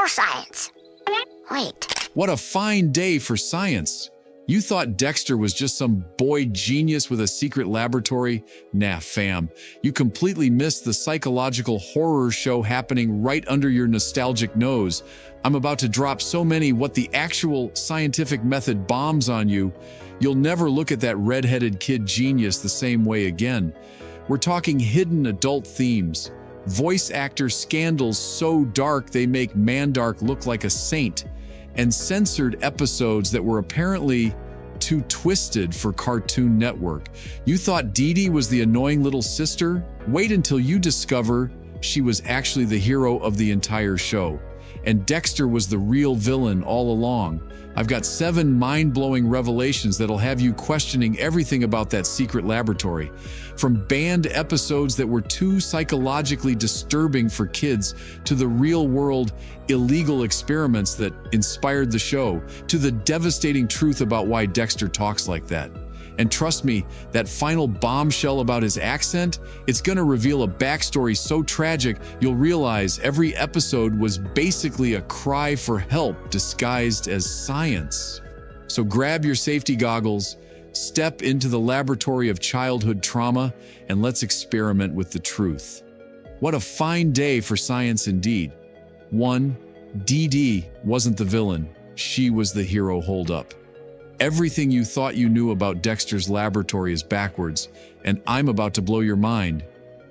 for science. Wait. What a fine day for science. You thought Dexter was just some boy genius with a secret laboratory? Nah, fam. You completely missed the psychological horror show happening right under your nostalgic nose. I'm about to drop so many what the actual scientific method bombs on you, you'll never look at that red-headed kid genius the same way again. We're talking hidden adult themes, voice actor scandals so dark they make Mandark look like a saint, and censored episodes that were apparently too twisted for Cartoon Network. You thought Dee Dee was the annoying little sister? Wait until you discover she was actually the hero of the entire show. And Dexter was the real villain all along. I've got 7 mind-blowing revelations that'll have you questioning everything about that secret laboratory. From banned episodes that were too psychologically disturbing for kids, to the real-world illegal experiments that inspired the show, to the devastating truth about why Dexter talks like that. And trust me, that final bombshell about his accent, it's gonna reveal a backstory so tragic, you'll realize every episode was basically a cry for help disguised as science. So grab your safety goggles, step into the laboratory of childhood trauma, and let's experiment with the truth. What a fine day for science indeed. 1. Dee Dee wasn't the villain, she was the hero holdup. Everything you thought you knew about Dexter's laboratory is backwards, and I'm about to blow your mind.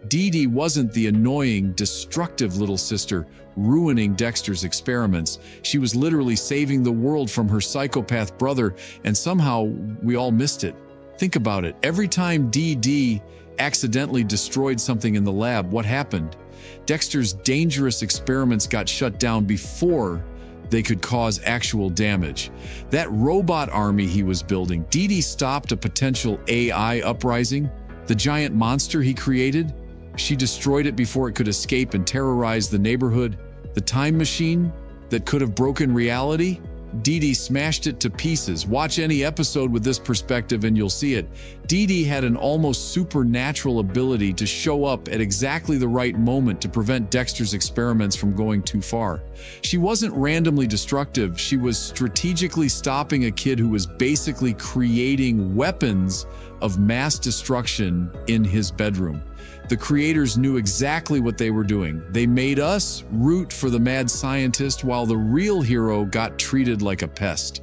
Dee Dee wasn't the annoying, destructive little sister ruining Dexter's experiments. She was literally saving the world from her psychopath brother, and somehow we all missed it. Think about it. Every time Dee Dee accidentally destroyed something in the lab, what happened? Dexter's dangerous experiments got shut down before they could cause actual damage. That robot army he was building, Dee Dee stopped a potential AI uprising. The giant monster he created, she destroyed it before it could escape and terrorize the neighborhood. The time machine that could have broken reality, Dee Dee smashed it to pieces. Watch any episode with this perspective and you'll see it. Dee Dee had an almost supernatural ability to show up at exactly the right moment to prevent Dexter's experiments from going too far. She wasn't randomly destructive, she was strategically stopping a kid who was basically creating weapons of mass destruction in his bedroom. The creators knew exactly what they were doing. They made us root for the mad scientist while the real hero got treated like a pest.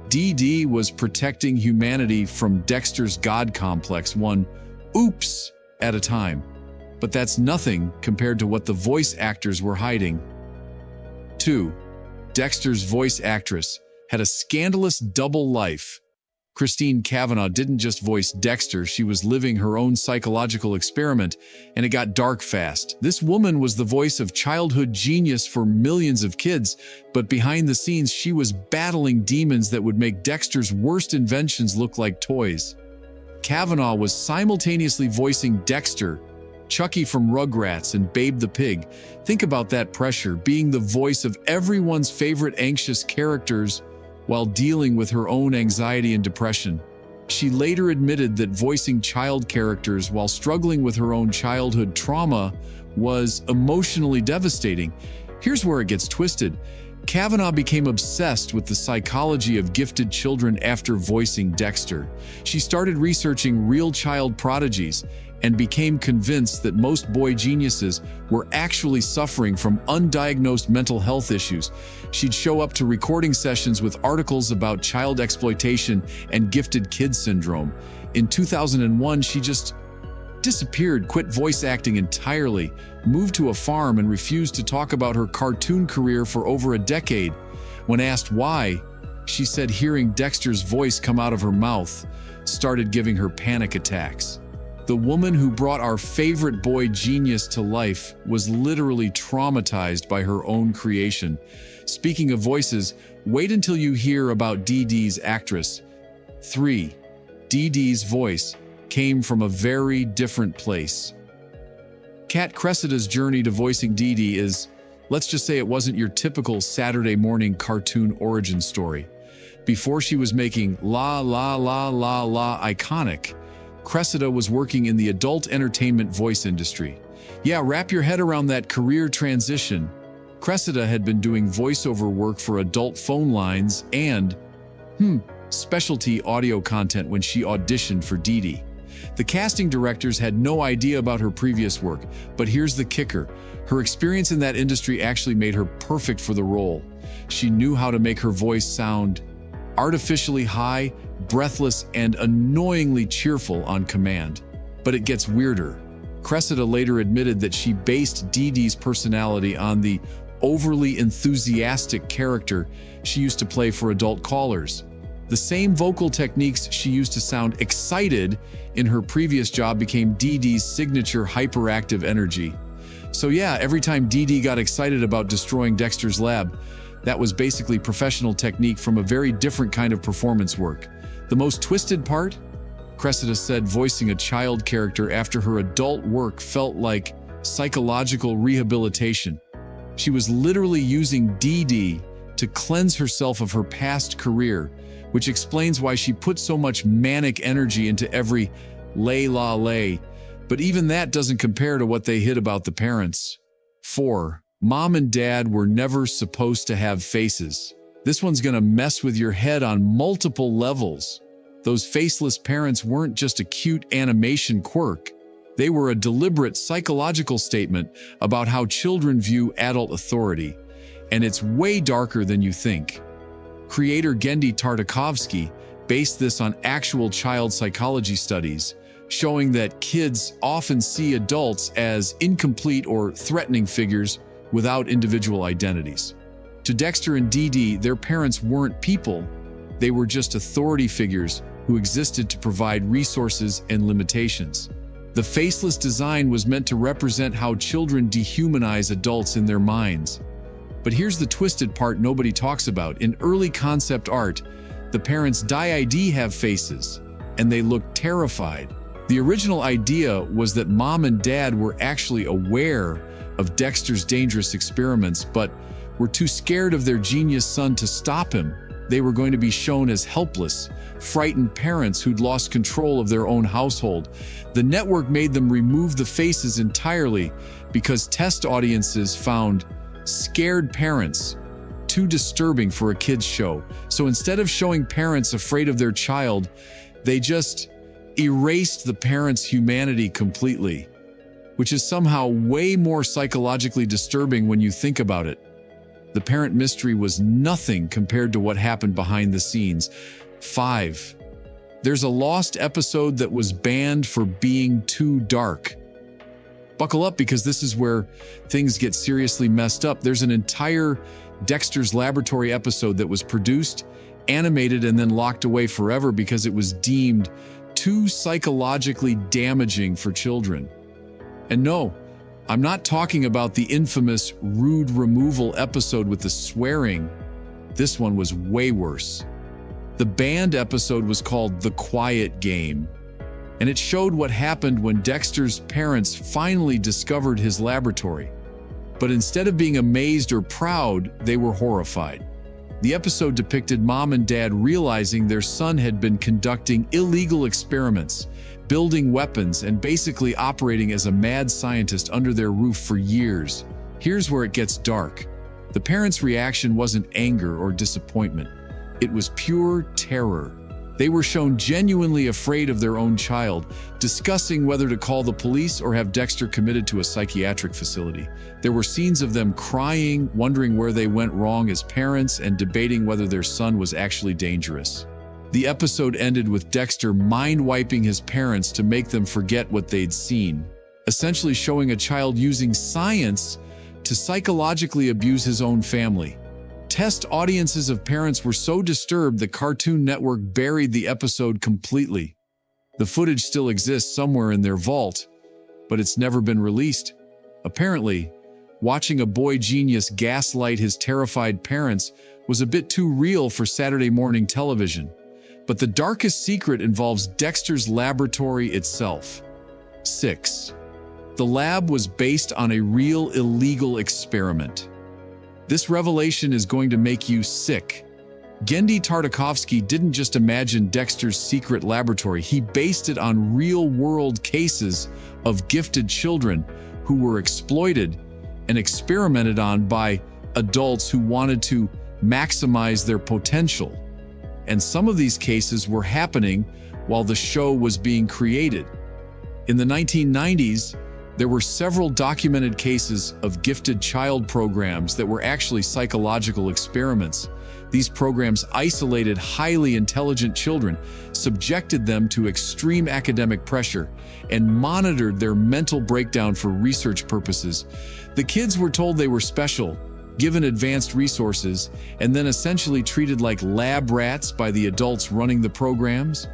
Dee Dee was protecting humanity from Dexter's God complex, one oops at a time. But that's nothing compared to what the voice actors were hiding. 2. Dexter's voice actress had a scandalous double life. Christine Cavanaugh didn't just voice Dexter, she was living her own psychological experiment, and it got dark fast. This woman was the voice of childhood genius for millions of kids, but behind the scenes she was battling demons that would make Dexter's worst inventions look like toys. Cavanaugh was simultaneously voicing Dexter, Chucky from Rugrats, and Babe the Pig. Think about that pressure, being the voice of everyone's favorite anxious characters while dealing with her own anxiety and depression. She later admitted that voicing child characters while struggling with her own childhood trauma was emotionally devastating. Here's where it gets twisted. Cavanaugh became obsessed with the psychology of gifted children after voicing Dexter. She started researching real child prodigies and became convinced that most boy geniuses were actually suffering from undiagnosed mental health issues. She'd show up to recording sessions with articles about child exploitation and gifted kid syndrome. In 2001, she just disappeared, quit voice acting entirely, moved to a farm, and refused to talk about her cartoon career for over a decade. When asked why, she said hearing Dexter's voice come out of her mouth started giving her panic attacks. The woman who brought our favorite boy genius to life was literally traumatized by her own creation. Speaking of voices, wait until you hear about Dee Dee's actress. 3. Dee Dee's voice came from a very different place. Kat Cressida's journey to voicing Dee Dee is, let's just say it wasn't your typical Saturday morning cartoon origin story. Before she was making La La La La La iconic, Cressida was working in the adult entertainment voice industry. Yeah, wrap your head around that career transition. Cressida had been doing voiceover work for adult phone lines and, specialty audio content when she auditioned for Dee Dee. The casting directors had no idea about her previous work, but here's the kicker. Her experience in that industry actually made her perfect for the role. She knew how to make her voice sound artificially high, breathless, and annoyingly cheerful on command. But it gets weirder. Cressida later admitted that she based Dee Dee's personality on the overly enthusiastic character she used to play for adult callers. The same vocal techniques she used to sound excited in her previous job became Dee Dee's signature hyperactive energy. So yeah, every time Dee Dee got excited about destroying Dexter's lab, that was basically professional technique from a very different kind of performance work. The most twisted part? Cressida said voicing a child character after her adult work felt like psychological rehabilitation. She was literally using Dee Dee to cleanse herself of her past career, which explains why she put so much manic energy into every lay la lay. But even that doesn't compare to what they hid about the parents. 4. Mom and dad were never supposed to have faces. This one's gonna mess with your head on multiple levels. Those faceless parents weren't just a cute animation quirk. They were a deliberate psychological statement about how children view adult authority, and it's way darker than you think. Creator Genndy Tartakovsky based this on actual child psychology studies, showing that kids often see adults as incomplete or threatening figures without individual identities. To Dexter and Dee Dee, their parents weren't people. They were just authority figures who existed to provide resources and limitations. The faceless design was meant to represent how children dehumanize adults in their minds. But here's the twisted part nobody talks about. In early concept art, the parents' die have faces, and they look terrified. The original idea was that mom and dad were actually aware of Dexter's dangerous experiments, but were too scared of their genius son to stop him. They were going to be shown as helpless, frightened parents who'd lost control of their own household. The network made them remove the faces entirely because test audiences found scared parents too disturbing for a kids' show. So instead of showing parents afraid of their child, they just erased the parents' humanity completely, which is somehow way more psychologically disturbing when you think about it. The parent mystery was nothing compared to what happened behind the scenes. 5. There's a lost episode that was banned for being too dark. Buckle up, because this is where things get seriously messed up. There's an entire Dexter's Laboratory episode that was produced, animated, and then locked away forever because it was deemed too psychologically damaging for children. And no, I'm not talking about the infamous rude removal episode with the swearing. This one was way worse. The banned episode was called The Quiet Game, and it showed what happened when Dexter's parents finally discovered his laboratory. But instead of being amazed or proud, they were horrified. The episode depicted mom and dad realizing their son had been conducting illegal experiments, building weapons, and basically operating as a mad scientist under their roof for years. Here's where it gets dark. The parents' reaction wasn't anger or disappointment. It was pure terror. They were shown genuinely afraid of their own child, discussing whether to call the police or have Dexter committed to a psychiatric facility. There were scenes of them crying, wondering where they went wrong as parents, and debating whether their son was actually dangerous. The episode ended with Dexter mind-wiping his parents to make them forget what they'd seen, essentially showing a child using science to psychologically abuse his own family. Test audiences of parents were so disturbed the Cartoon Network buried the episode completely. The footage still exists somewhere in their vault, but it's never been released. Apparently, watching a boy genius gaslight his terrified parents was a bit too real for Saturday morning television. But the darkest secret involves Dexter's laboratory itself. 6. The lab was based on a real illegal experiment. This revelation is going to make you sick. Genndy Tartakovsky didn't just imagine Dexter's secret laboratory, he based it on real-world cases of gifted children who were exploited and experimented on by adults who wanted to maximize their potential. And some of these cases were happening while the show was being created. In the 1990s, there were several documented cases of gifted child programs that were actually psychological experiments. These programs isolated highly intelligent children, subjected them to extreme academic pressure, and monitored their mental breakdown for research purposes. The kids were told they were special, given advanced resources, and then essentially treated like lab rats by the adults running the programs.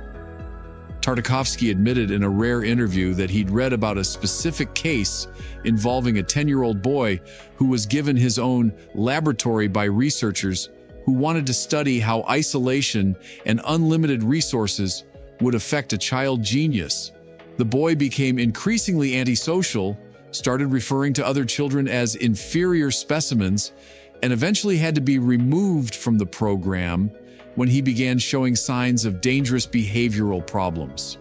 Tartakovsky admitted in a rare interview that he'd read about a specific case involving a 10-year-old boy who was given his own laboratory by researchers who wanted to study how isolation and unlimited resources would affect a child genius. The boy became increasingly antisocial, started referring to other children as inferior specimens, and eventually had to be removed from the program when he began showing signs of dangerous behavioral problems.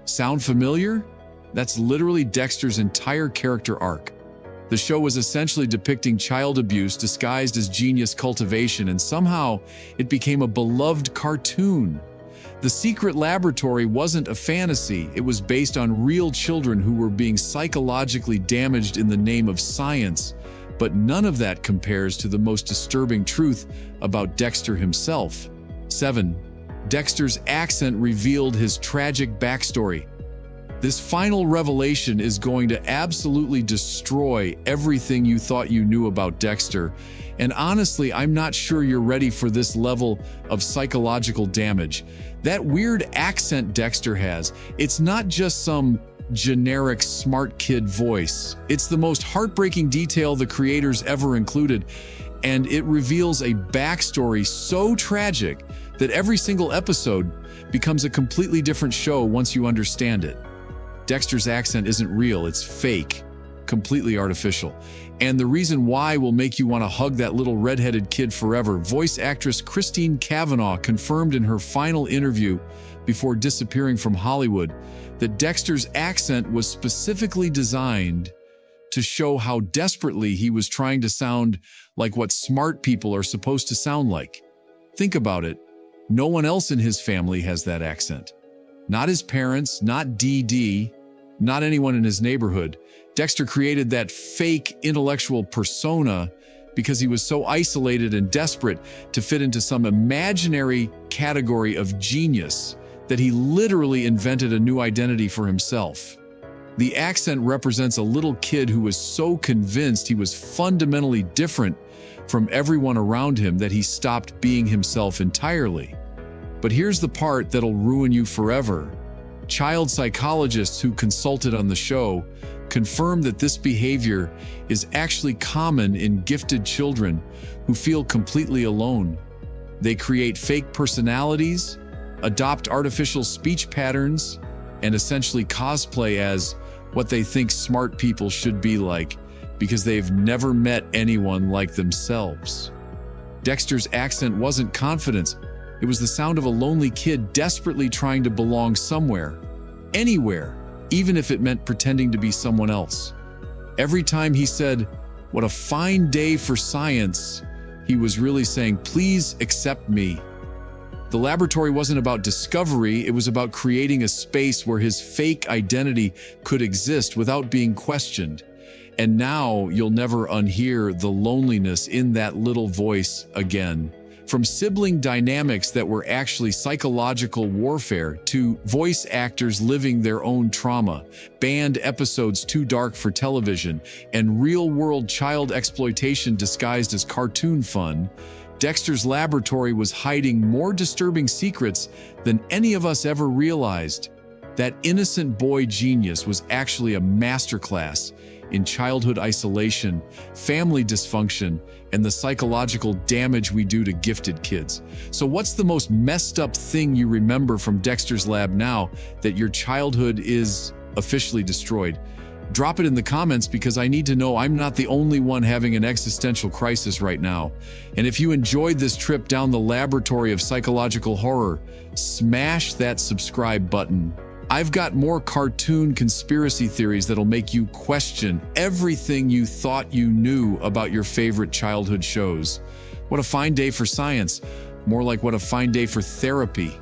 Sound familiar? That's literally Dexter's entire character arc. The show was essentially depicting child abuse disguised as genius cultivation, and somehow it became a beloved cartoon. The secret laboratory wasn't a fantasy. It was based on real children who were being psychologically damaged in the name of science. But none of that compares to the most disturbing truth about Dexter himself. 7. Dexter's accent revealed his tragic backstory. This final revelation is going to absolutely destroy everything you thought you knew about Dexter. And honestly, I'm not sure you're ready for this level of psychological damage. That weird accent Dexter has, it's not just some generic smart kid voice. It's the most heartbreaking detail the creators ever included, and it reveals a backstory so tragic that every single episode becomes a completely different show once you understand it. Dexter's accent isn't real, it's fake, completely artificial. And the reason why will make you want to hug that little redheaded kid forever. Voice actress Christine Cavanaugh confirmed in her final interview before disappearing from Hollywood that Dexter's accent was specifically designed to show how desperately he was trying to sound like what smart people are supposed to sound like. Think about it. No one else in his family has that accent. Not his parents, not Dee Dee, not anyone in his neighborhood. Dexter created that fake intellectual persona because he was so isolated and desperate to fit into some imaginary category of genius that he literally invented a new identity for himself. The accent represents a little kid who was so convinced he was fundamentally different from everyone around him that he stopped being himself entirely. But here's the part that'll ruin you forever. Child psychologists who consulted on the show confirmed that this behavior is actually common in gifted children who feel completely alone. They create fake personalities, adopt artificial speech patterns, and essentially cosplay as what they think smart people should be like because they've never met anyone like themselves. Dexter's accent wasn't confidence. It was the sound of a lonely kid desperately trying to belong somewhere, anywhere, even if it meant pretending to be someone else. Every time he said, "What a fine day for science," he was really saying, "Please accept me." The laboratory wasn't about discovery, it was about creating a space where his fake identity could exist without being questioned. And now you'll never unhear the loneliness in that little voice again. From sibling dynamics that were actually psychological warfare to voice actors living their own trauma, banned episodes too dark for television, and real-world child exploitation disguised as cartoon fun, Dexter's laboratory was hiding more disturbing secrets than any of us ever realized. That innocent boy genius was actually a masterclass in childhood isolation, family dysfunction, and the psychological damage we do to gifted kids. So what's the most messed up thing you remember from Dexter's Lab now that your childhood is officially destroyed? Drop it in the comments because I need to know I'm not the only one having an existential crisis right now. And if you enjoyed this trip down the laboratory of psychological horror, smash that subscribe button. I've got more cartoon conspiracy theories that'll make you question everything you thought you knew about your favorite childhood shows. What a fine day for science. More like what a fine day for therapy.